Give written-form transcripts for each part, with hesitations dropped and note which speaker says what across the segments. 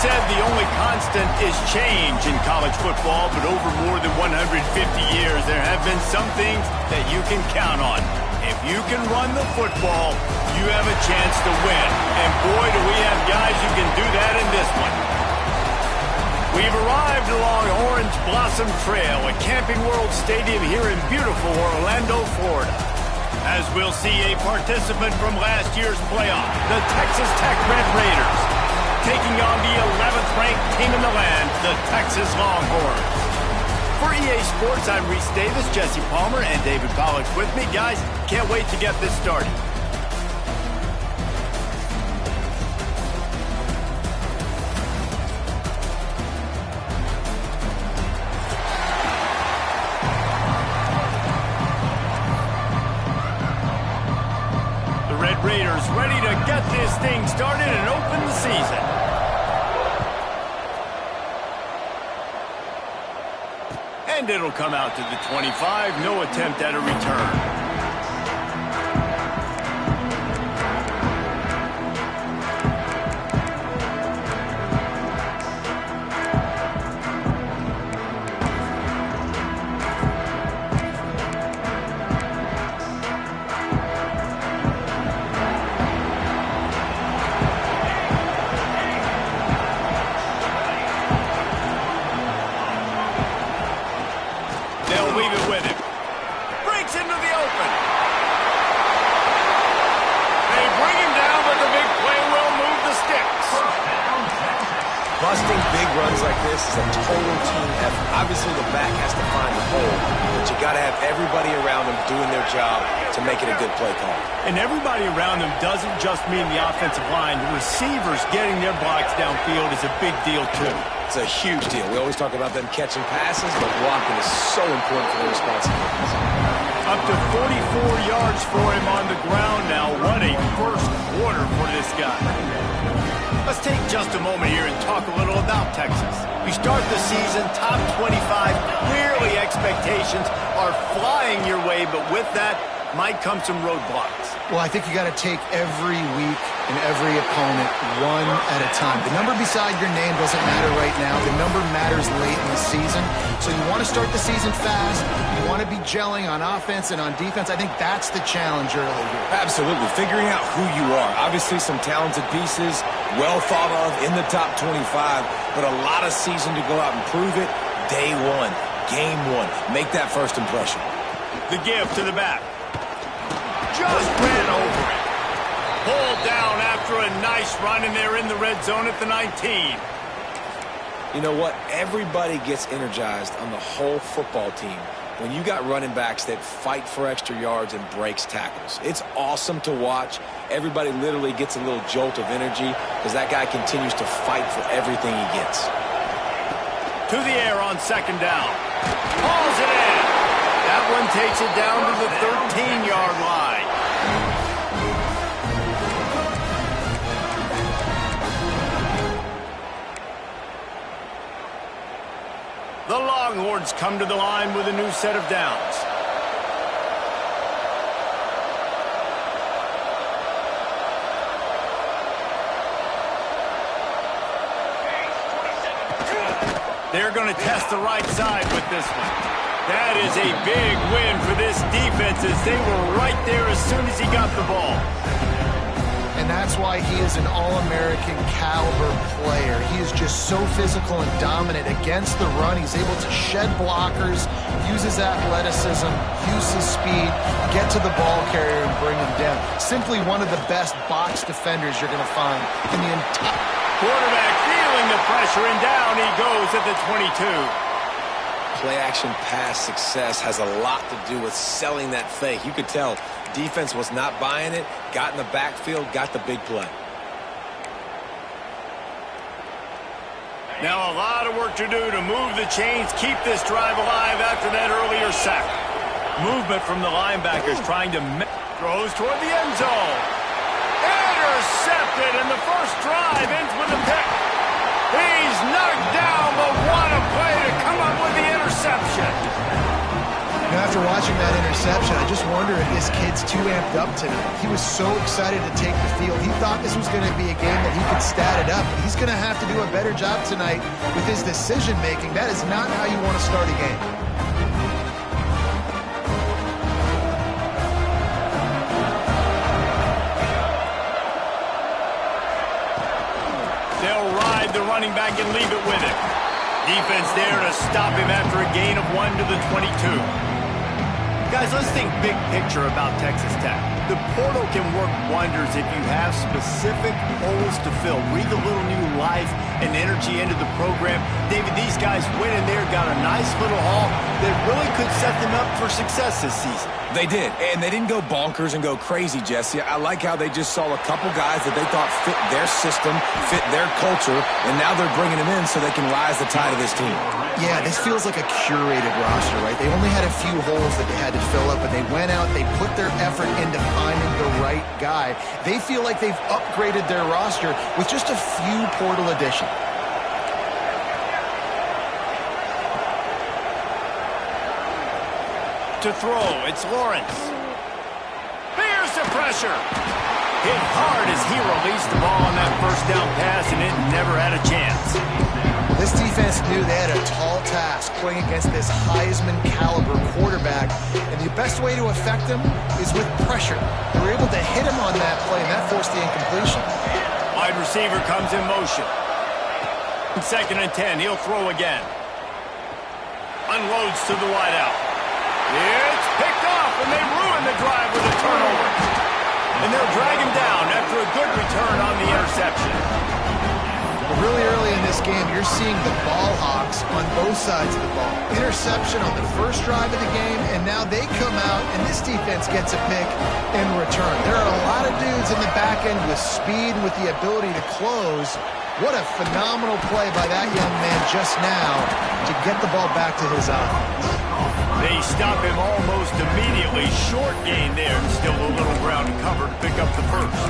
Speaker 1: said the only constant is change in college football, but over more than 150 years, there have been some things that you can count on. If you can run the football, you have a chance to win. And boy, do we have guys who can do that in this one. We've arrived along Orange Blossom Trail at Camping World Stadium here in beautiful Orlando, Florida. As we'll see a participant from last year's playoff, the Texas Tech Red Raiders, taking on the 11th ranked team in the land, the Texas Longhorns. For EA Sports, I'm Reese Davis, Jesse Palmer, and David Pollack with me. Guys, can't wait to get this started. The Red Raiders ready to get this thing started and open the season. And it'll come out to the 25. No attempt at a return. They'll leave it with him. Breaks into the open. They bring him down, but the big play will move the sticks.
Speaker 2: Busting big runs like this is a total team effort. Obviously, the back has to find the hole, but you got to have everybody around them doing their job to make it a good play call.
Speaker 1: And everybody around them doesn't just mean the offensive line. The receivers getting their blocks downfield is a big deal, too.
Speaker 2: It's a huge deal. We always talk about them catching passes, but blocking is so important for their responsibilities.
Speaker 1: Up to 44 yards for him on the ground now. What a first quarter for this guy. Let's take just a moment here and talk a little about Texas. We start the season top 25. Clearly expectations are flying your way, but with that might come some roadblocks.
Speaker 3: Well, I think you got to take every week and every opponent one at a time. The number beside your name doesn't matter right now. The number matters late in the season. So you want to start the season fast. You want to be gelling on offense and on defense. I think that's the challenge early here.
Speaker 2: Absolutely. Figuring out who you are. Obviously, some talented pieces, well thought of in the top 25, but a lot of season to go out and prove it. Day one, game one. Make that first impression.
Speaker 1: The give to the back. Just ran over it. Pulled down after a nice run, and they're in the red zone at the 19.
Speaker 2: You know what? Everybody gets energized on the whole football team when you got running backs that fight for extra yards and breaks tackles. It's awesome to watch. Everybody literally gets a little jolt of energy as that guy continues to fight for everything he gets.
Speaker 1: To the air on second down. Hauls it in. That one takes it down to the 13-yard line. The Longhorns come to the line with a new set of downs. They're going to test the right side with this one. That is a big win for this defense as they were right there as soon as he got the ball.
Speaker 3: And that's why he is an All-American caliber player. He is just so physical and dominant against the run. He's able to shed blockers, use his athleticism, use his speed, get to the ball carrier and bring him down. Simply one of the best box defenders you're going to find in the entire...
Speaker 1: Quarterback feeling the pressure, and down he goes at the 22.
Speaker 2: Play-action pass success has a lot to do with selling that fake. You could tell defense was not buying it, got in the backfield, got the big play.
Speaker 1: Now a lot of work to do to move the chains, keep this drive alive after that earlier sack. Movement from the linebackers trying to... Throws toward the end zone. Intercepted, and the first drive ends with a pick. He's knocked down, but what a play to come up with the interception.
Speaker 3: After watching that interception, I just wonder if this kid's too amped up tonight. He was so excited to take the field. He thought this was going to be a game that he could stat it up. He's going to have to do a better job tonight with his decision-making. That is not how you want to start a game.
Speaker 1: They'll ride the running back and leave it with him. Defense there to stop him after a gain of 1 to the 22. Guys, let's think big picture about Texas Tech. The portal can work wonders if you have specific holes to fill. Breathe a little new life and energy into the program. David, these guys went in there, got a nice little haul that really could set them up for success this season.
Speaker 2: They did, and they didn't go bonkers and go crazy, Jesse. I like how they just saw a couple guys that they thought fit their system, fit their culture, and now they're bringing them in so they can rise the tide of this team.
Speaker 3: Yeah, this feels like a curated roster, right? They only had a few holes that they had to fill up, and they went out, they put their effort into finding the right guy. They feel like they've upgraded their roster with just a few portal additions.
Speaker 1: To throw, it's Lawrence. There's the pressure. Hit hard as he released the ball on that first down pass, and it never had a chance.
Speaker 3: This defense knew they had a tall task playing against this Heisman-caliber quarterback, and the best way to affect him is with pressure. They were able to hit him on that play, and that forced the incompletion.
Speaker 1: Wide receiver comes in motion. 2nd and 10, he'll throw again. Unloads to the wideout. It's picked off, and they ruin the drive with a turnover. And they'll drag him down after a good return on the interception.
Speaker 3: Really early in this game, you're seeing the ball hawks on both sides of the ball. Interception on the first drive of the game, and now they come out, and this defense gets a pick in return. There are a lot of dudes in the back end with speed and with the ability to close. What a phenomenal play by that young man just now to get the ball back to his offense.
Speaker 1: They stop him almost immediately. Short gain there, and still a little ground to cover to pick up the first.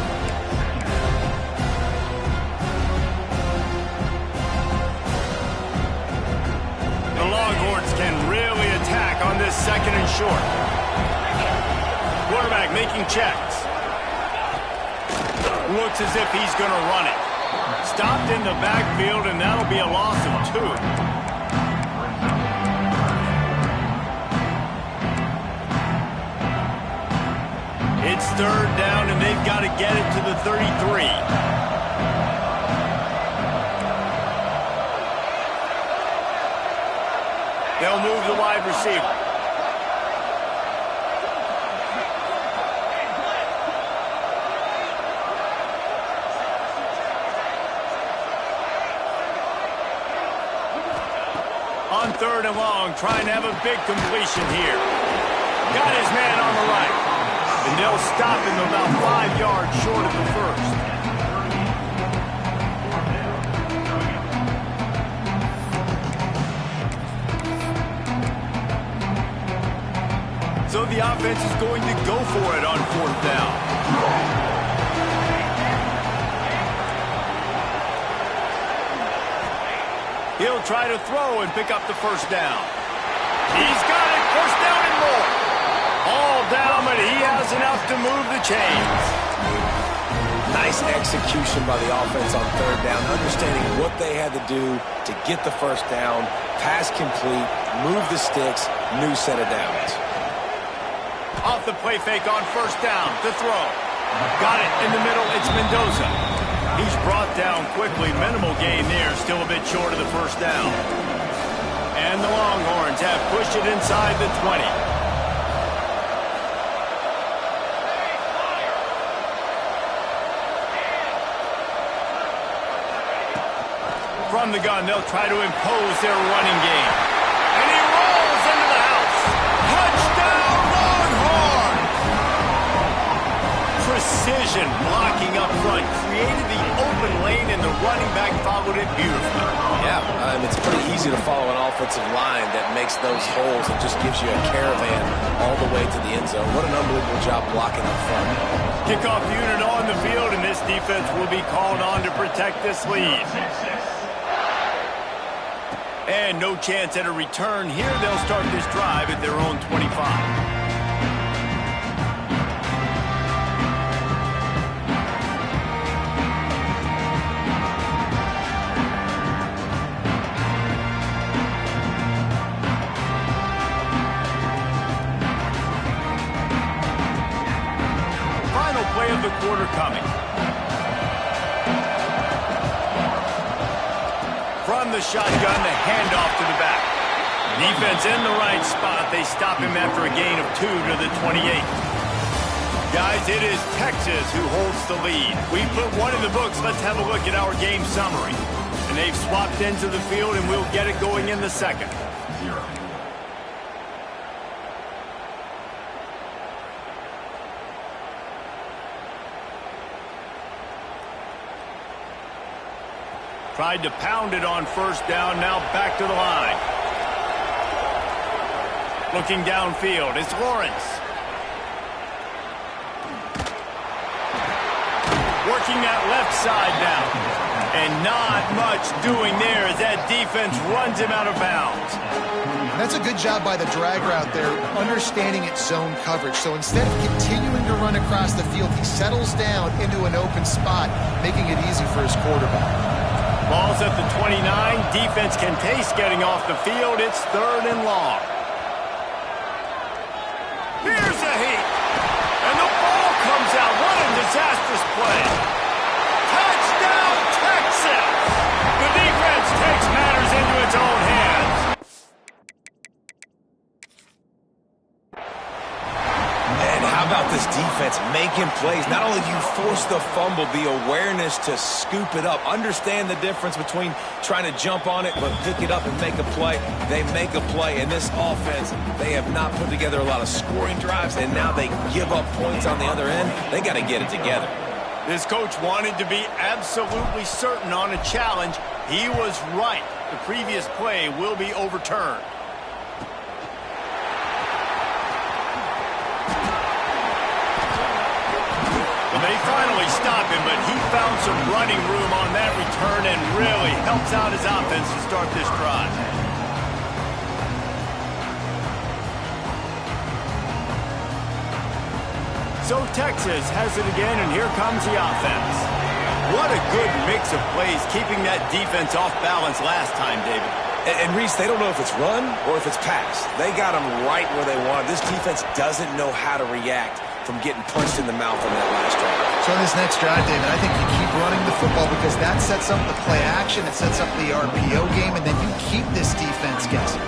Speaker 1: The Longhorns can really attack on this 2nd and short. Quarterback making checks. Looks as if he's going to run it. Stopped in the backfield, and that'll be a loss of 2. It's 3rd down, and they've got to get it to the 33. They'll move the wide receiver. On 3rd and long, trying to have a big completion here. Got his man on the right. And they'll stop him about 5 yards short of the first. So the offense is going to go for it on 4th down. He'll try to throw and pick up the first down. He's got it, 1st down and more. All down, but he has enough to move the chains.
Speaker 2: Nice execution by the offense on 3rd down, understanding what they had to do to get the first down, pass complete, move the sticks, new set of downs.
Speaker 1: Off the play fake on 1st down to throw. Got it in the middle, it's Mendoza. He's brought down quickly, minimal gain there, still a bit short of the 1st down. And the Longhorns have pushed it inside the 20. From the gun, they'll try to impose their running game. And he rolls into the house. Touchdown, Longhorns! Precision blocking up front created the open lane, and the running back followed it beautifully.
Speaker 2: Yeah, it's pretty easy to follow an offensive line that makes those holes and just gives you a caravan all the way to the end zone. What an unbelievable job blocking up front.
Speaker 1: Kickoff unit on the field, and this defense will be called on to protect this lead. And no chance at a return here. They'll start this drive at their own 25. Of the quarter coming. From the shotgun, the handoff to the back. Defense in the right spot. They stop him after a gain of 2 to the 28. Guys, it is Texas who holds the lead. We put one in the books. Let's have a look at our game summary. And they've swapped ends of the field, and we'll get it going in the second. Tried to pound it on first down, now back to the line. Looking downfield, it's Lawrence. Working that left side now. And not much doing there as that defense runs him out of bounds.
Speaker 3: That's a good job by the drag route there, understanding its zone coverage. So instead of continuing to run across the field, he settles down into an open spot, making it easy for his quarterback.
Speaker 1: Ball's at the 29. Defense can taste getting off the field. It's 3rd and long. Here's a heat. And the ball comes out. What a disastrous play. Touchdown, Texas. The defense takes matters into its own hands.
Speaker 2: And how about this defense making plays? Not only do you force the fumble, the awareness to scoop it up. Understand the difference between trying to jump on it, but pick it up and make a play. They make a play. In this offense, they have not put together a lot of scoring drives, and now they give up points on the other end. They got to get it together.
Speaker 1: This coach wanted to be absolutely certain on a challenge. He was right. The previous play will be overturned. They finally stop him, but he found some running room on that return and really helps out his offense to start this drive. So Texas has it again, and here comes the offense. What a good mix of plays, keeping that defense off balance last time, David.
Speaker 2: And Reese, they don't know if it's run or if it's pass. They got them right where they want. This defense doesn't know how to react from getting punched in the mouth on that last drive.
Speaker 3: So in this next drive, David, I think you keep running the football because that sets up the play action, it sets up the RPO game, and then you keep this defense guessing.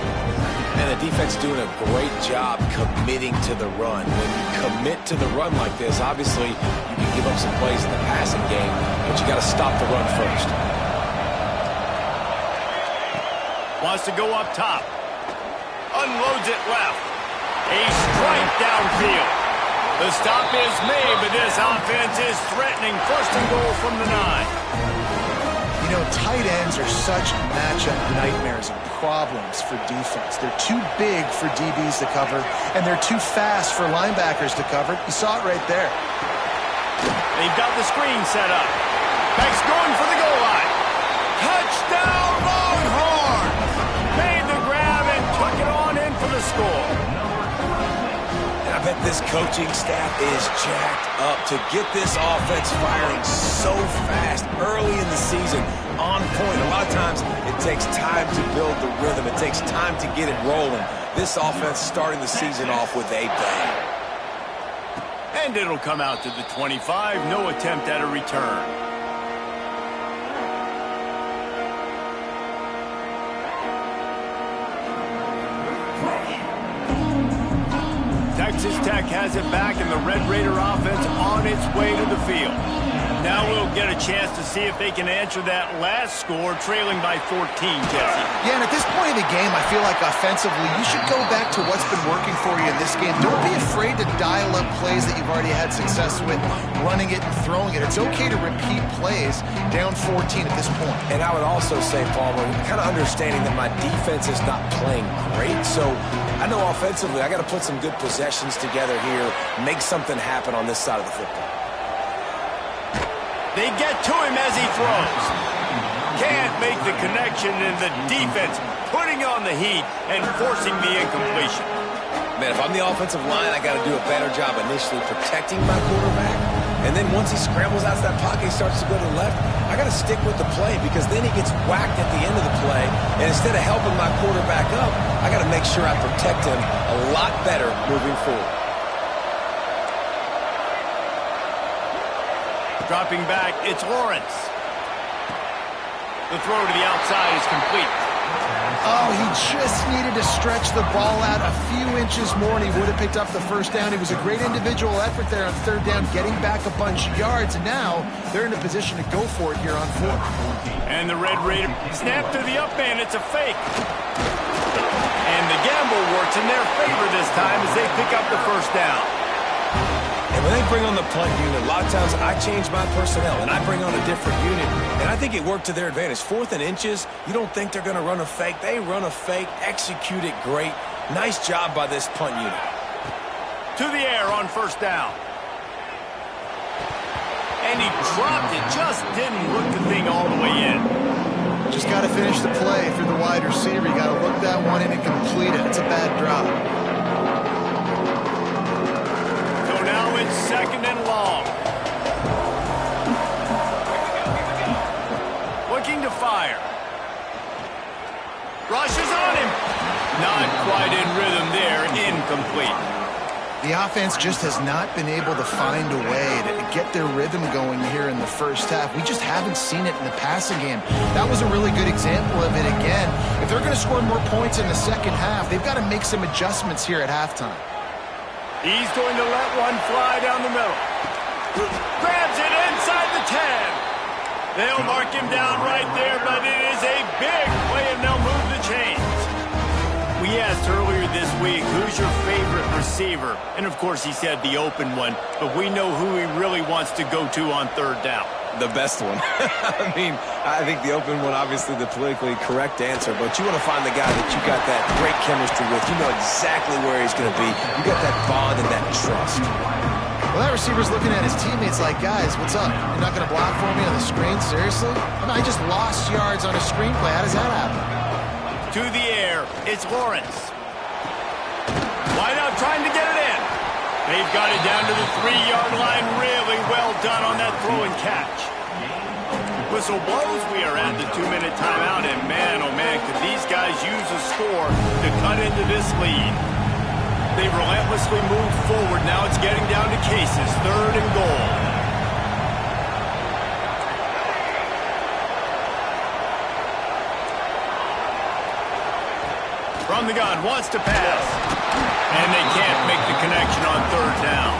Speaker 2: And the defense doing a great job committing to the run. When you commit to the run like this, obviously you can give up some plays in the passing game, but you got to stop the run first.
Speaker 1: Wants to go up top. Unloads it left. A strike downfield. The stop is made, but this offense is threatening. 1st and goal from the 9.
Speaker 3: You know, tight ends are such matchup nightmares and problems for defense. They're too big for DBs to cover, and they're too fast for linebackers to cover. You saw it right there.
Speaker 1: They've got the screen set up. Beck's going for the goal line. Touchdown, Longhorns! Made the grab and took it on in for the score.
Speaker 2: I bet this coaching staff is jacked up to get this offense firing so fast early in the season, on point. A lot of times it takes time to build the rhythm. It takes time to get it rolling. This offense starting the season off with a bang.
Speaker 1: And it'll come out to the 25. No attempt at a return. Texas Tech has it back, and the Red Raider offense on its way to the field. Now we'll get a chance to see if they can answer that last score, trailing by 14, Jesse.
Speaker 3: Yeah, and at this point in the game, I feel like offensively, you should go back to what's been working for you in this game. Don't be afraid to dial up plays that you've already had success with, running it and throwing it. It's okay to repeat plays down 14 at this point. And
Speaker 2: I would also say, Palmer, kind of understanding that my defense is not playing great, so I know offensively I got to put some good possessions together here, make something happen on this side of the football.
Speaker 1: They get to him as he throws. Can't make the connection, and the defense putting on the heat and forcing the incompletion.
Speaker 2: Man, if I'm the offensive line, I got to do a better job initially protecting my quarterback. And then once he scrambles out of that pocket, he starts to go to the left, I got to stick with the play because then he gets whacked at the end of the play. And instead of helping my quarterback up, I got to make sure I protect him a lot better moving forward.
Speaker 1: Dropping back, it's Lawrence. The throw to the outside is complete.
Speaker 3: Oh, he just needed to stretch the ball out a few inches more, and he would have picked up the first down. It was a great individual effort there on third down, getting back a bunch of yards, and now they're in a position to go for it here on fourth.
Speaker 1: And the Red Raider snap to the up man. It's a fake. And the gamble works in their favor this time as they pick up the first down.
Speaker 2: And when they bring on the punt unit, a lot of times I change my personnel and I bring on a different unit. And I think it worked to their advantage. 4th and inches, you don't think they're going to run a fake. They run a fake, execute it great. Nice job by this punt unit.
Speaker 1: To the air on first down. And he dropped it, just didn't look the thing all the way in.
Speaker 3: Just got to finish the play. If you're the wide receiver, you got to look that one in and complete it. It's a bad drop.
Speaker 1: Now it's second and long. Looking to fire. Rushes on him. Not quite in rhythm there. Incomplete.
Speaker 3: The offense just has not been able to find a way to get their rhythm going here in the first half. We just haven't seen it in the passing game. That was a really good example of it again. If they're going to score more points in the second half, they've got to make some adjustments here at halftime.
Speaker 1: He's going to let one fly down the middle. Grabs it inside the 10. They'll mark him down right there, but it is a big play, and they'll move the chains. We asked earlier this week, who's your favorite receiver? And, of course, he said the open one, but we know who he really wants to go to on third down.
Speaker 2: The best one. I mean, I think the open one, obviously the politically correct answer, but you want to find the guy that you got that great chemistry with. You know exactly where he's going to be. You got that bond and that trust.
Speaker 3: Well, that receiver's looking at his teammates like, guys, what's up? You're not going to block for me on the screen? Seriously? I mean, I just lost yards on a screenplay. How does that happen?
Speaker 1: To the air, it's Lawrence. Wide out trying to get it in. They've got it down to the 3-yard line. Really well done on that throw and catch. Whistle blows. We are at the 2-minute timeout, and man, oh man, could these guys use a score to cut into this lead. They've relentlessly moved forward. Now it's getting down to cases. 3rd and goal. From the gun, wants to pass. And they can't make the connection on third down.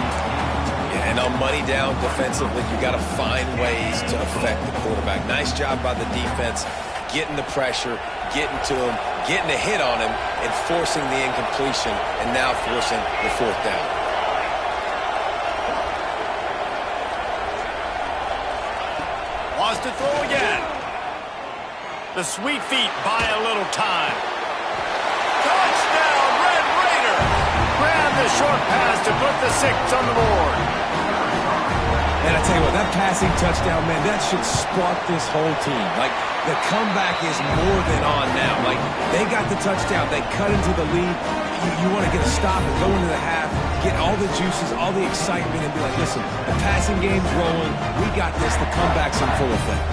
Speaker 2: Yeah, and on money down defensively, you got to find ways to affect the quarterback. Nice job by the defense, getting the pressure, getting to him, getting a hit on him, and forcing the incompletion, and now forcing the 4th down.
Speaker 1: Wants to throw again. The sweet feet buy a little time. Touchdown, Red Raider! Grab the short pass to put the 6 on the board.
Speaker 2: And I tell you what, that passing touchdown, man, that should spark this whole team. Like, the comeback is more than on now. Like, they got the touchdown. They cut into the lead. You want to get a stop and go into the half, get all the juices, all the excitement, and be like, listen, the passing game's rolling. We got this. The comeback's in full effect.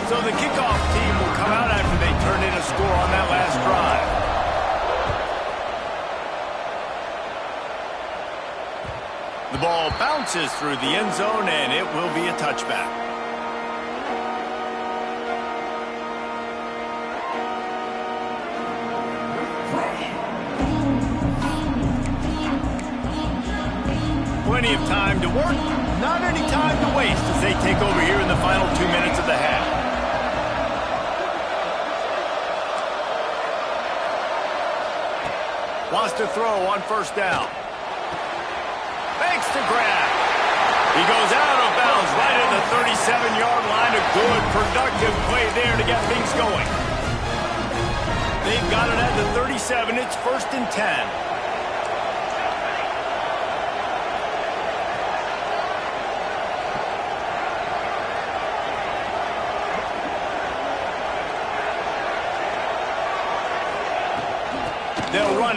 Speaker 1: So the kickoff team will come out after they turn in a score on that last drive. The ball bounces through the end zone, and it will be a touchback. Plenty of time to work, not any time to waste as they take over here in the final 2 minutes of the half. Wants to throw on first down. Makes the grab. He goes out of bounds right at the 37-yard line. A good, productive play there to get things going. They've got it at the 37. It's 1st and 10.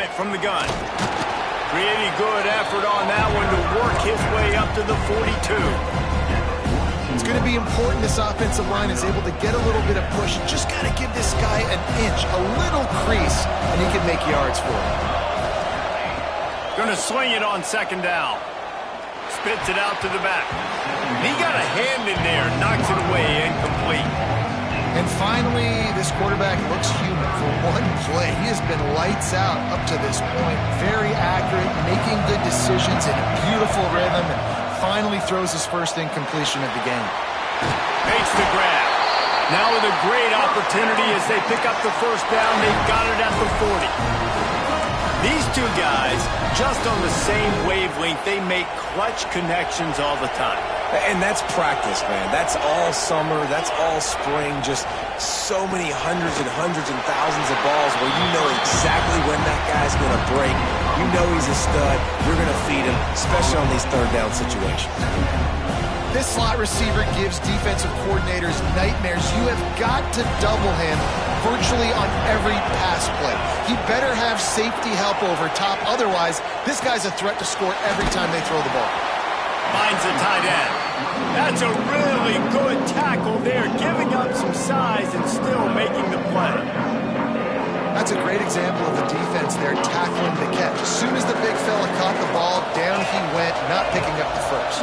Speaker 1: set from the gun. Pretty good effort on that one to work his way up to the 42.
Speaker 3: It's going to be important this offensive line is able to get a little bit of push. Just got to give this guy an inch, a little crease, and he can make yards for him.
Speaker 1: Going to swing it on second down. Spits it out to the back. He got a hand in there, knocks it away, incomplete.
Speaker 3: And finally, this quarterback looks human for one play. He has been lights out up to this point. Very accurate, making good decisions in a beautiful rhythm, and finally throws his first incompletion of the game.
Speaker 1: Makes the grab. Now with a great opportunity as they pick up the first down. They've got it at the 40. These two guys, just on the same wavelength, they make clutch connections all the time.
Speaker 2: And that's practice, man. That's all summer. That's all spring. Just so many hundreds and thousands of balls where you know exactly when that guy's going to break. You know he's a stud. You're going to feed him, especially on these third down situations.
Speaker 3: This slot receiver gives defensive coordinators nightmares. You have got to double him virtually on every pass play. He better have safety help over top. Otherwise, this guy's a threat to score every time they throw the ball.
Speaker 1: Finds a tight end. That's a really good tackle there, giving up some size and still making the play.
Speaker 3: That's a great example of the defense there tackling the catch. As soon as the big fella caught the ball, down he went, not picking up the first.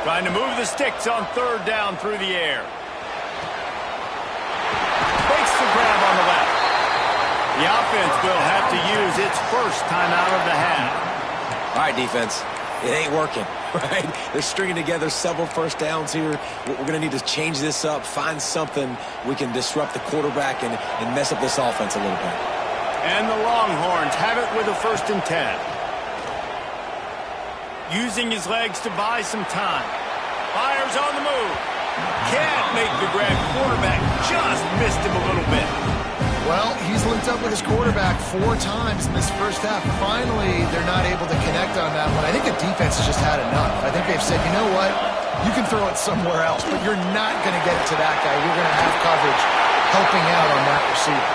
Speaker 1: Trying to move the sticks on third down through the air. Makes the grab on the left. The offense will have to use its first timeout of the half.
Speaker 2: All right, defense. It ain't working, right? They're stringing together several first downs here. We're going to need to change this up, find something we can disrupt the quarterback and mess up this offense a little bit.
Speaker 1: And the Longhorns have it with a 1st and 10. Using his legs to buy some time. Fires on the move. Can't make the grab. Quarterback just missed him a little bit.
Speaker 3: Well, he's linked up with his quarterback 4 times in this first half. Finally, they're not able to connect on that one. I think the defense has just had enough. I think they've said, you know what? You can throw it somewhere else, but you're not going to get it to that guy. We're going to have coverage helping out on that receiver.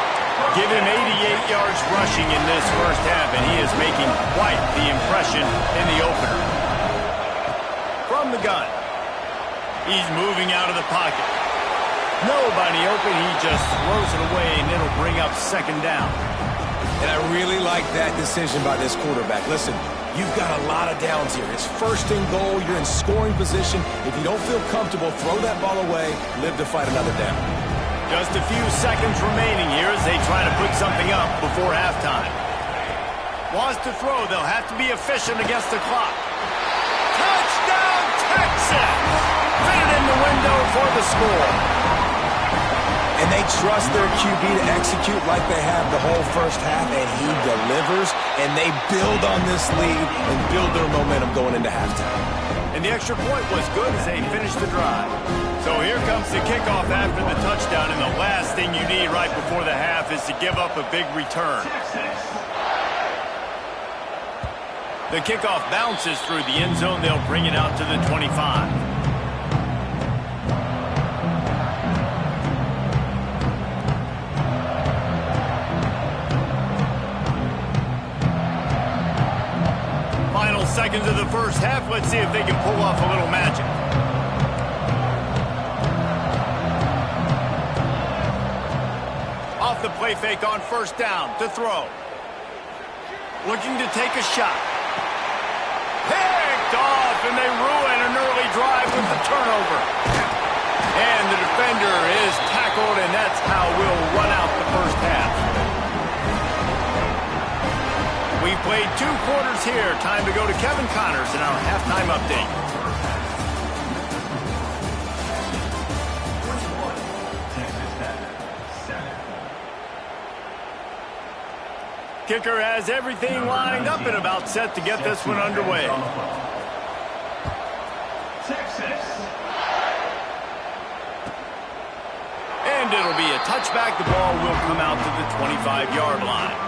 Speaker 1: Give him 88 yards rushing in this first half, and he is making quite the impression in the opener. From the gun. He's moving out of the pocket. Nobody open, he just throws it away, and it'll bring up second down.
Speaker 2: And I really like that decision by this quarterback. Listen, you've got a lot of downs here. It's 1st and goal. You're in scoring position. If you don't feel comfortable, throw that ball away. Live to fight another down.
Speaker 1: Just a few seconds remaining here as they try to put something up before halftime. Wants to throw. They'll have to be efficient against the clock. Touchdown, Texas! Fit it in the window for the score.
Speaker 2: And they trust their QB to execute like they have the whole first half, and he delivers, and they build on this lead and build their momentum going into halftime.
Speaker 1: And the extra point was good as they finished the drive. So here comes the kickoff after the touchdown, and the last thing you need right before the half is to give up a big return. The kickoff bounces through the end zone. They'll bring it out to the 25. Final seconds of the first half. Let's see if they can pull off a little magic. Off the play fake on first down to throw. Looking to take a shot. Picked off, and they ruin an early drive with the turnover. And the defender is tackled, and that's how we'll run out the first half. We've played 2 quarters here. Time to go to Kevin Connors in our halftime update. Kicker has everything lined up and about set to get this one underway. And it'll be a touchback. The ball will come out to the 25-yard line.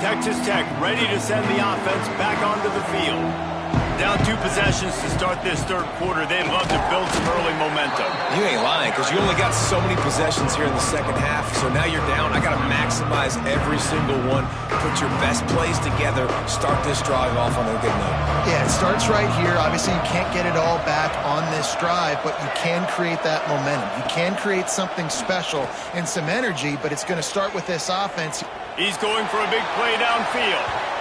Speaker 1: Texas Tech ready to send the offense back onto the field. Down 2 possessions to start this third quarter. They'd love to build some early momentum.
Speaker 2: You ain't lying, because you only got so many possessions here in the second half. So now you're down. I got to maximize every single one. Put your best plays together. Start this drive off on a good note.
Speaker 3: Yeah, it starts right here. Obviously, you can't get it all back on this drive, but you can create that momentum. You can create something special and some energy, but it's going to start with this offense.
Speaker 1: He's going for a big play downfield.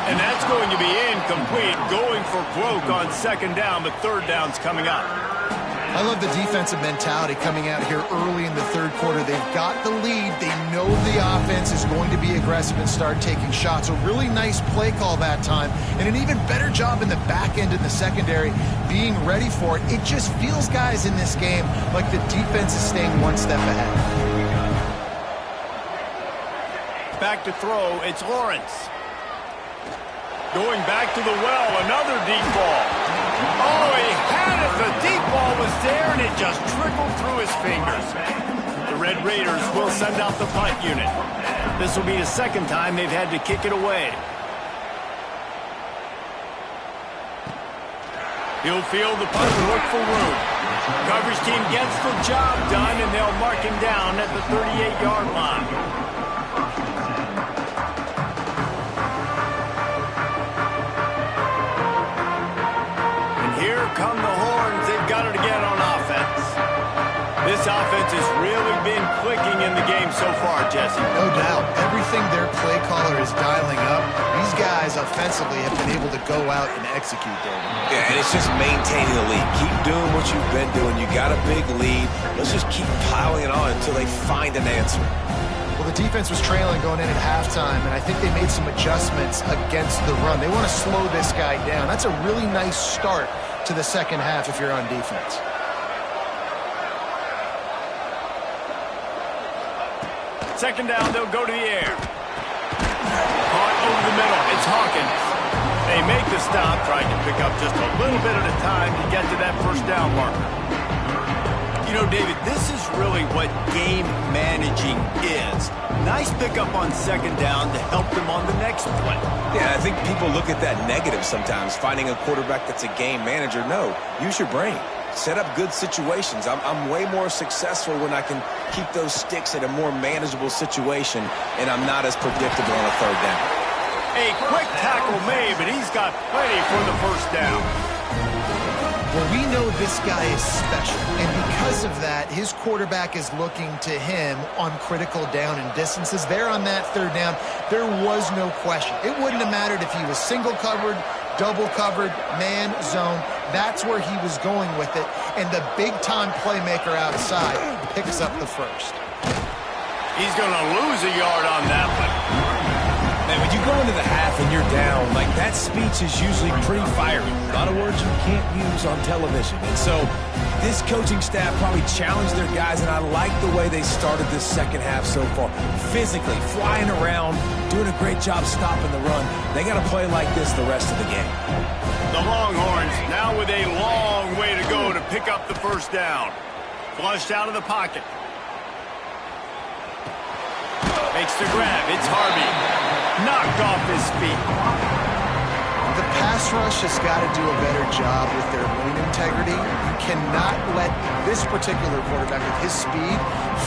Speaker 1: And that's going to be incomplete. Going for broke on second down, but third down's coming up.
Speaker 3: I love the defensive mentality coming out here early in the third quarter. They've got the lead. They know the offense is going to be aggressive and start taking shots. A really nice play call that time, and an even better job in the back end in the secondary being ready for it. It just feels, guys, in this game like the defense is staying one step ahead.
Speaker 1: Back to throw, it's Lawrence. Going back to the well, another deep ball. Oh, he had it. The deep ball was there, and it just trickled through his fingers. The Red Raiders will send out the punt unit. This will be the second time they've had to kick it away. He'll field the punt and look for room. Coverage team gets the job done, and they'll mark him down at the 38-yard line. Come the horns, they've got it again on offense. This offense has really been clicking in the game so far, Jesse.
Speaker 3: No doubt. Everything their play caller is dialing up, these guys offensively have been able to go out and execute, David.
Speaker 2: Yeah, and it's just maintaining the lead. Keep doing what you've been doing. You got a big lead. Let's just keep piling it on until they find an answer.
Speaker 3: Well, the defense was trailing going in at halftime, and I think they made some adjustments against the run. They want to slow this guy down. That's a really nice start to the second half if you're on defense.
Speaker 1: Second down, they'll go to the air. Caught over the middle. It's Hawkins. They make the stop, trying to pick up just a little bit at a time to get to that first down marker. You know, David, this is really what game managing is. Nice pickup on second down to help them on the next play.
Speaker 2: Yeah, I think people look at that negative sometimes, finding a quarterback that's a game manager. No, use your brain. Set up good situations. I'm way more successful when I can keep those sticks at a more manageable situation, and I'm not as predictable on a third down.
Speaker 1: A quick tackle made, but he's got plenty for the first down.
Speaker 3: Well, we know this guy is special, and because of that, his quarterback is looking to him on critical down and distances. There on that third down, there was no question. It wouldn't have mattered if he was single covered, double covered, man, zone. That's where he was going with it, and the big-time playmaker outside picks up the first.
Speaker 1: He's going to lose a yard on that one.
Speaker 2: Man, when you go into the half and you're down, like that speech is usually pretty fiery. A lot of words you can't use on television. And so this coaching staff probably challenged their guys, and I like the way they started this second half so far. Physically, flying around, doing a great job stopping the run. They got to play like this the rest of the game.
Speaker 1: The Longhorns now with a long way to go to pick up the first down. Flushed out of the pocket. Makes the grab. It's Harvey. Knocked off his feet.
Speaker 3: The pass rush has got to do a better job with their lane integrity. You cannot let this particular quarterback with his speed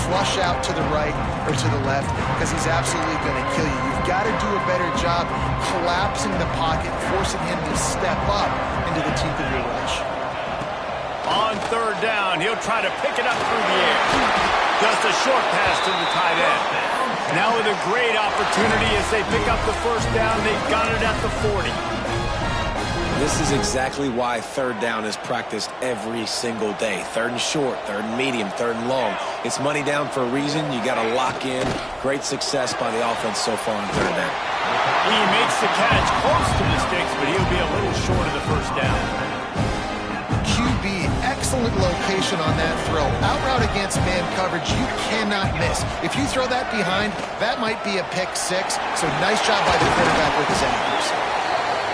Speaker 3: flush out to the right or to the left, because he's absolutely going to kill you. You've got to do a better job collapsing the pocket, forcing him to step up into the teeth of your rush.
Speaker 1: On third down, he'll try to pick it up through the air. Just a short pass to the tight end. Now with a great opportunity as they pick up the first down, they've got it at the 40.
Speaker 2: This is exactly why third down is practiced every single day. Third and short, third and medium, third and long. It's money down for a reason. You got to lock in. Great success by the offense so far on third down.
Speaker 1: He makes the catch close to the sticks, but he'll be a little short of the first down.
Speaker 3: QB, excellent location on that throw. Out route against man coverage, you cannot miss. If you throw that behind, that might be a pick six. So nice job by the quarterback with his accuracy.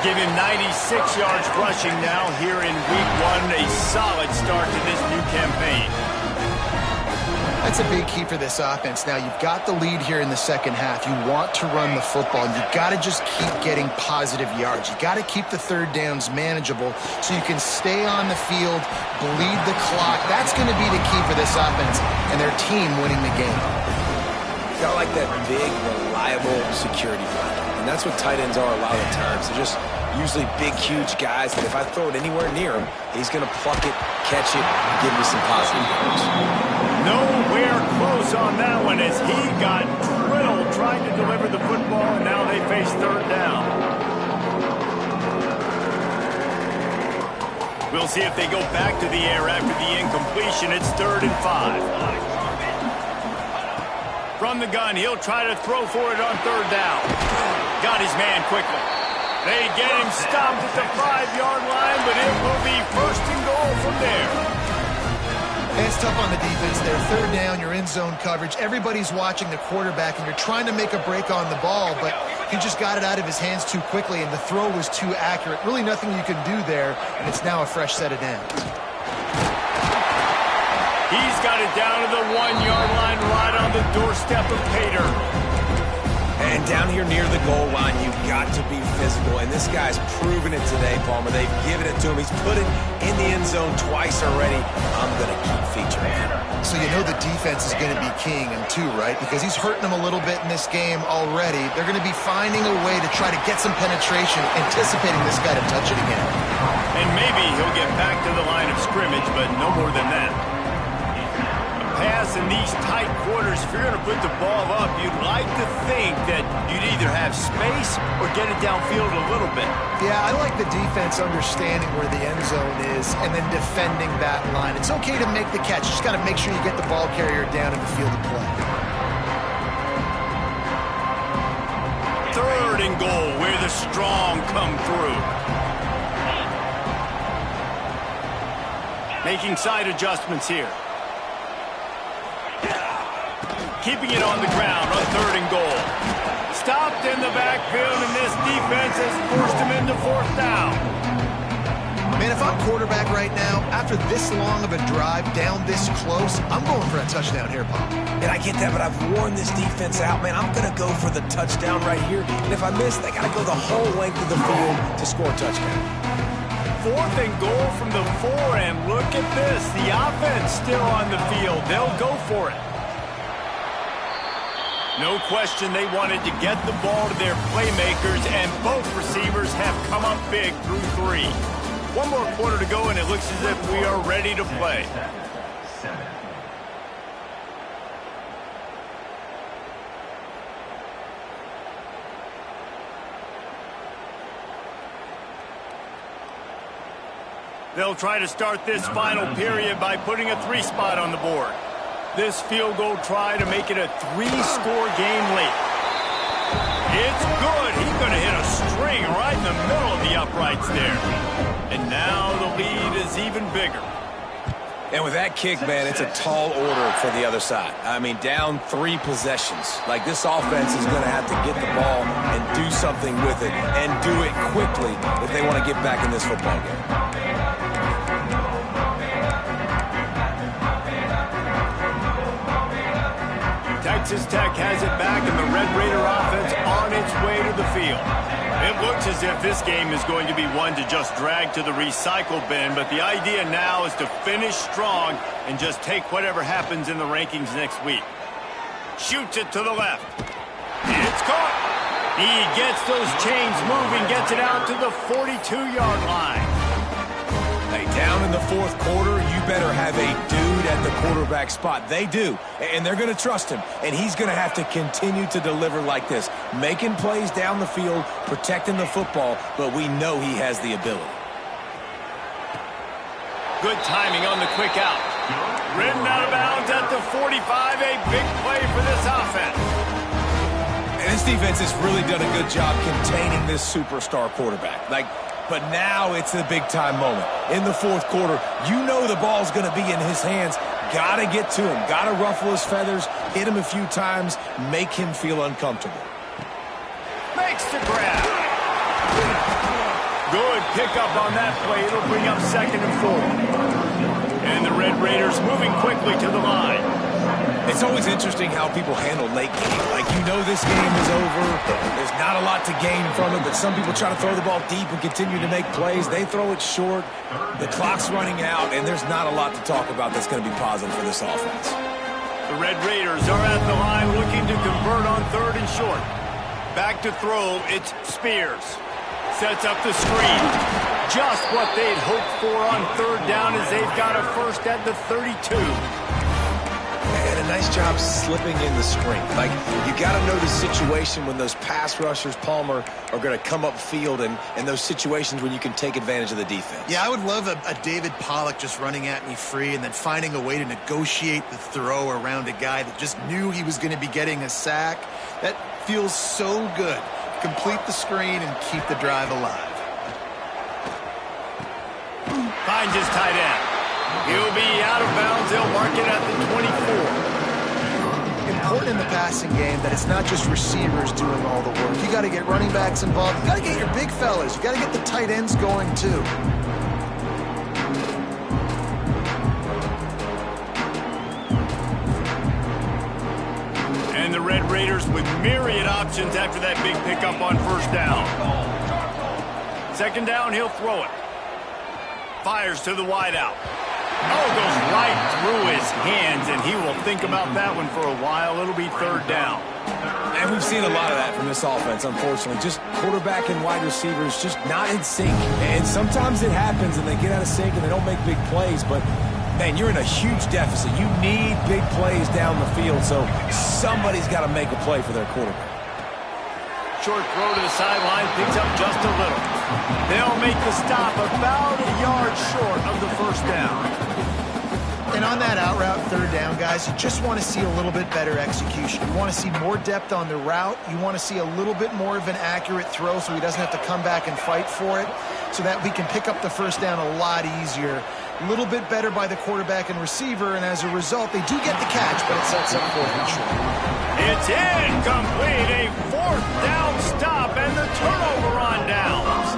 Speaker 1: Give him 96 yards rushing now here in week one. A solid start to this new campaign.
Speaker 3: That's a big key for this offense. Now, you've got the lead here in the second half. You want to run the football. You've got to just keep getting positive yards. You've got to keep the third downs manageable so you can stay on the field, bleed the clock. That's going to be the key for this offense and their team winning the game.
Speaker 2: Got like that big, reliable security blanket. And that's what tight ends are a lot of the times. They're just usually big, huge guys, and if I throw it anywhere near him, he's going to pluck it, catch it, and give me some positive yards.
Speaker 1: Nowhere close on that one as he got drilled trying to deliver the football, and now they face third down. We'll see if they go back to the air after the incompletion. It's 3rd and 5. From the gun, he'll try to throw for it on 3rd down. Got his man quickly. They get him stopped at the 5-yard line, but it will be 1st and goal from there.
Speaker 3: And it's tough on the defense there. 3rd down, you're in zone coverage. Everybody's watching the quarterback, and you're trying to make a break on the ball, but he just got it out of his hands too quickly, and the throw was too accurate. Really nothing you can do there, and it's now a fresh set of downs.
Speaker 1: He's got it down to the 1-yard line right on the doorstep of Pater.
Speaker 2: And down here near the goal line, you've got to be physical. And this guy's proven it today, Palmer. They've given it to him. He's put it in the end zone twice already. I'm going to keep featuring him.
Speaker 3: So you know the defense is going to be keying him too, right? Because he's hurting them a little bit in this game already. They're going to be finding a way to try to get some penetration, anticipating this guy to touch it again.
Speaker 1: And maybe he'll get back to the line of scrimmage, but no more than that. Pass in these tight quarters, if you're going to put the ball up, you'd like to think that you'd either have space or get it downfield a little bit.
Speaker 3: Yeah, I like the defense understanding where the end zone is and then defending that line. It's okay to make the catch. You just got to make sure you get the ball carrier down in the field of play.
Speaker 1: 3rd and goal, where the strong come through. Making side adjustments here. Keeping it on the ground on 3rd and goal. Stopped in the backfield, and this defense has forced him into 4th down.
Speaker 3: Man, if I'm quarterback right now, after this long of a drive down this close, I'm going for a touchdown here, Pop.
Speaker 2: And I get that, but I've worn this defense out, man. I'm going to go for the touchdown right here. And if I miss, they got to go the whole length of the field to score a touchdown.
Speaker 1: 4th and goal from the 4, and look at this. The offense still on the field. They'll go for it. No question they wanted to get the ball to their playmakers, and both receivers have come up big through 3. 1 more quarter to go, and it looks as if we are ready to play. They'll try to start this final period by putting a 3 spot on the board. This field goal try to make it a 3-score game late. It's good. He's going to hit a string right in the middle of the uprights there. And now the lead is even bigger.
Speaker 2: And with that kick, man, it's a tall order for the other side. I mean, down 3 possessions. Like, this offense is going to have to get the ball and do something with it and do it quickly if they want to get back in this football game.
Speaker 1: Texas Tech has it back, and the Red Raider offense on its way to the field. It looks as if this game is going to be one to just drag to the recycle bin, but the idea now is to finish strong and just take whatever happens in the rankings next week. Shoots it to the left. It's caught. He gets those chains moving, gets it out to the 42-yard line.
Speaker 2: Hey, down in the 4th quarter, you better have a dude at the quarterback spot. They do, and they're going to trust him, and he's going to have to continue to deliver like this, making plays down the field, protecting the football, but we know he has the ability.
Speaker 1: Good timing on the quick out. Ridden out of bounds at the 45, a big play for this offense.
Speaker 2: And this defense has really done a good job containing this superstar quarterback. But now it's a big-time moment. In the 4th quarter, you know the ball's going to be in his hands. Got to get to him. Got to ruffle his feathers, hit him a few times, make him feel uncomfortable.
Speaker 1: Makes the grab. Good pickup on that play. It'll bring up 2nd and 4. And the Red Raiders moving quickly to the line.
Speaker 2: It's always interesting how people handle late game. Like, you know this game is over. There's not a lot to gain from it, but some people try to throw the ball deep and continue to make plays. They throw it short. The clock's running out, and there's not a lot to talk about that's going to be positive for this offense.
Speaker 1: The Red Raiders are at the line looking to convert on 3rd and short. Back to throw, it's Spears. Sets up the screen. Just what they'd hoped for on 3rd down as they've got a first at the 32.
Speaker 2: And a nice job slipping in the screen. Like, you got to know the situation when those pass rushers, Palmer, are going to come up field and those situations when you can take advantage of the defense.
Speaker 3: Yeah, I would love a David Pollock just running at me free and then finding a way to negotiate the throw around a guy that just knew he was going to be getting a sack. That feels so good. Complete the screen and keep the drive alive.
Speaker 1: Finds his tight end. He'll be out of bounds. They'll mark it at the 24.
Speaker 3: Important in the passing game that it's not just receivers doing all the work. You got to get running backs involved. You got to get your big fellas. You got to get the tight ends going too.
Speaker 1: And the Red Raiders with myriad options after that big pickup on 1st down. 2nd down, he'll throw it. Fires to the wideout. Oh, goes right through his hands, and he will think about that one for a while. It'll be 3rd down.
Speaker 2: And we've seen a lot of that from this offense, unfortunately. Just quarterback and wide receivers just not in sync. And sometimes it happens, and they get out of sync, and they don't make big plays. But, man, you're in a huge deficit. You need big plays down the field, so somebody's got to make a play for their quarterback.
Speaker 1: Short throw to the sideline, picks up just a little. They'll make the stop about a yard short of the 1st down.
Speaker 3: And on that out route, 3rd down, guys, you just want to see a little bit better execution. You want to see more depth on the route. You want to see a little bit more of an accurate throw so he doesn't have to come back and fight for it, so that we can pick up the 1st down a lot easier. A little bit better by the quarterback and receiver, and as a result, they do get the catch, but it sets up 4th and short.
Speaker 1: It's incomplete, a 4th down stop, and the turnover on downs.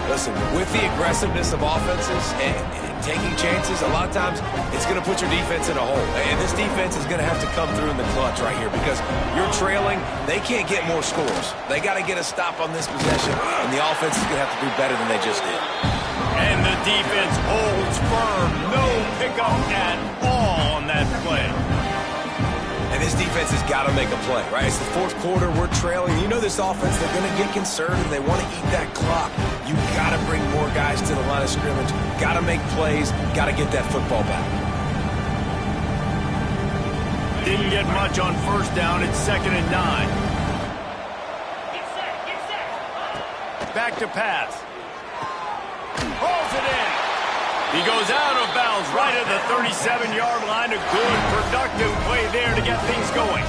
Speaker 2: Listen, with the aggressiveness of offenses and taking chances, a lot of times it's going to put your defense in a hole. And this defense is going to have to come through in the clutch right here because you're trailing. They can't get more scores. They got to get a stop on this possession, and the offense is going to have to do better than they just did.
Speaker 1: And the defense holds firm. No pickup at all on that play.
Speaker 2: And this defense has got to make a play, right? It's the 4th quarter. We're trailing. You know this offense, they're going to get conservative. They want to eat that clock. You got to bring more guys to the line of scrimmage. Got to make plays. Got to get that football back.
Speaker 1: Didn't get much on 1st down. It's 2nd and 9. Back to pass. Hauls it in. He goes out of bounds right at the 37-yard line. A good, productive play there to get things going.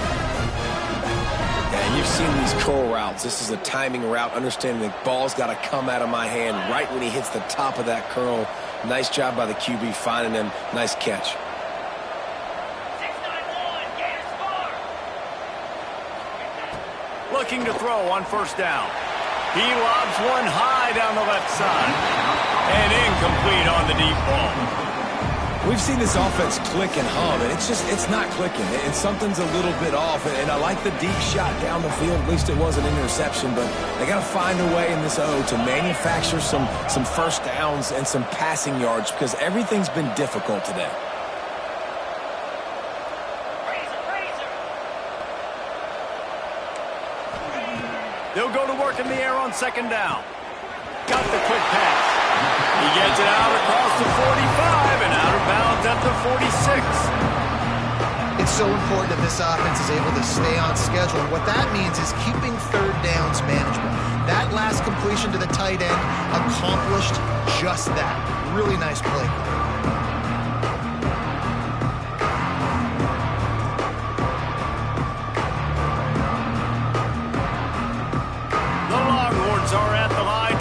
Speaker 2: And you've seen these curl routes. This is a timing route, understanding the ball's got to come out of my hand right when he hits the top of that curl. Nice job by the QB finding him. Nice catch.
Speaker 1: Looking to throw on 1st down. He lobs one high down the left side. And incomplete on the deep ball.
Speaker 2: We've seen this offense click and hum, and it's not clicking. And something's a little bit off. And I like the deep shot down the field. At least it was an interception. But they got to find a way in this O to manufacture some 1st downs and some passing yards because everything's been difficult today.
Speaker 1: They'll go to work in the air on 2nd down. Got the quick pass. He gets it out across the 45 and out of bounds at the 46.
Speaker 3: It's so important that this offense is able to stay on schedule. And what that means is keeping 3rd downs management. That last completion to the tight end accomplished just that. Really nice play.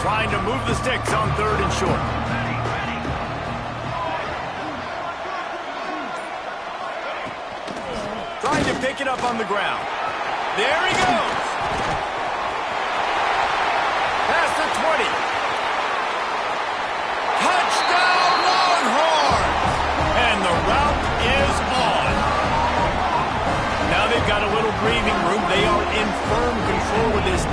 Speaker 1: Trying to move the sticks on 3rd and short. Trying to pick it up on the ground. There he goes. Past the 20. Touchdown Longhorns! And the route is on.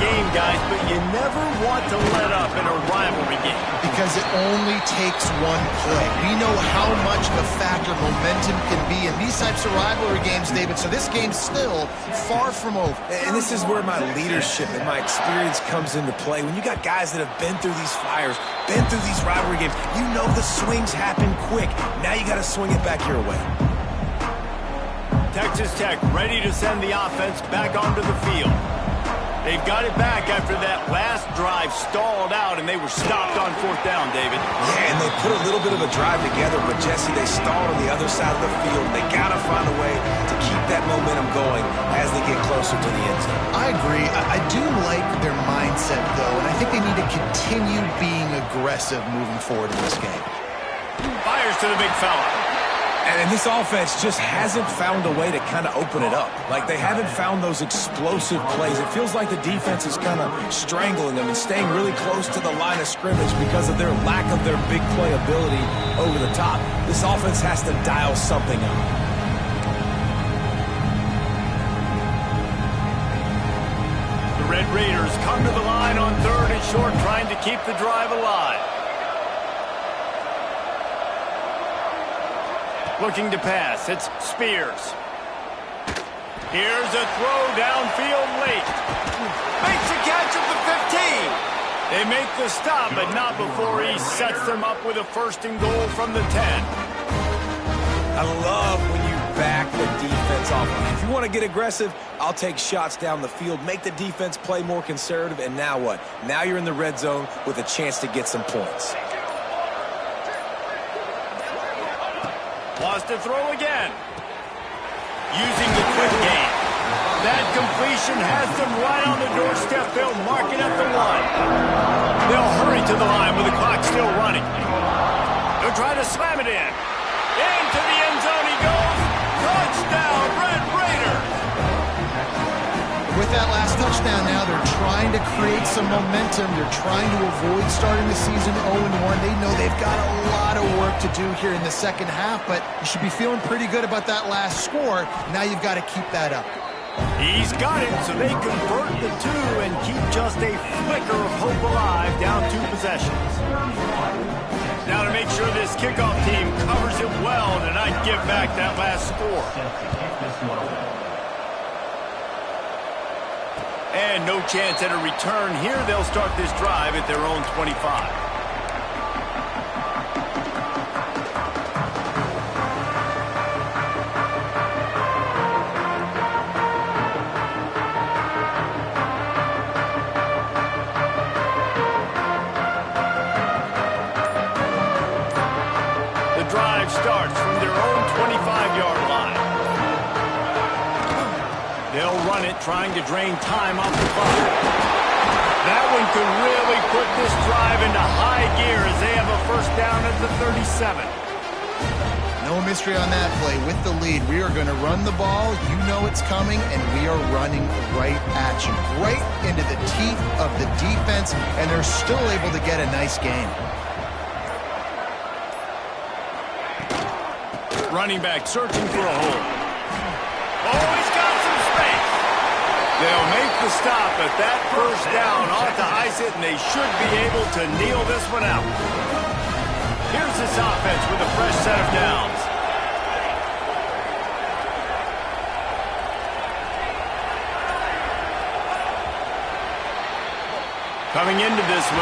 Speaker 1: game, guys, but you never want to let up in a rivalry game.
Speaker 3: Because it only takes one play. We know how much of a factor momentum can be in these types of rivalry games, David, so this game's still far from over.
Speaker 2: And this is where my leadership and my experience comes into play. When you got guys that have been through these fires, been through these rivalry games, you know the swings happen quick. Now you got to swing it back your way.
Speaker 1: Texas Tech ready to send the offense back onto the field. They've got it back after that last drive stalled out, and they were stopped on fourth down, David.
Speaker 2: Yeah, and they put a little bit of a drive together, but, Jesse, they stalled on the other side of the field. They got to find a way to keep that momentum going as they get closer to the end zone.
Speaker 3: I agree. I do like their mindset, though, and I think they need to continue being aggressive moving forward in this game.
Speaker 1: Fires to the big fella.
Speaker 2: And this offense just hasn't found a way to kind of open it up. Like, they haven't found those explosive plays. It feels like the defense is kind of strangling them and staying really close to the line of scrimmage because of their lack of their big play ability over the top. This offense has to dial something up.
Speaker 1: The Red Raiders come to the line on 3rd and short, trying to keep the drive alive. Looking to pass, it's Spears. Here's a throw downfield late. Makes a catch at the 15. They make the stop, but not before he sets them up with a 1st and goal from the 10.
Speaker 2: I love when you back the defense off. If you want to get aggressive, I'll take shots down the field, make the defense play more conservative, and now what? Now you're in the red zone with a chance to get some points.
Speaker 1: Wants to throw again. Using the quick game. That completion has them right on the doorstep. They'll mark it at the 1. They'll hurry to the line with the clock still running. They'll try to slam it in. Into the end zone he goes. Touchdown, Red Raiders.
Speaker 3: With that last touchdown now, they're trying to create some momentum. They're trying to avoid starting the season 0-1. They know they've got a lot of work to do here in the second half, but you should be feeling pretty good about that last score. Now you've got to keep that up.
Speaker 1: He's got it, so they convert the 2 and keep just a flicker of hope alive, down 2 possessions. Now to make sure this kickoff team covers it well to not give back that last score. And no chance at a return here. They'll start this drive at their own 25. The drive starts from their own 25-yard line. They'll run it, trying to drain time off the clock. That one could really put this drive into high gear as they have a 1st down at the 37.
Speaker 3: No mystery on that play. With the lead, we are going to run the ball. You know it's coming, and we are running right at you. Right into the teeth of the defense, and they're still able to get a nice gain.
Speaker 1: Running back searching for a hole. Oh, he's got some space. They'll make the stop, but that 1st down ought to ice it, and they should be able to kneel this one out. Here's this offense with a fresh set of downs. Coming into this one.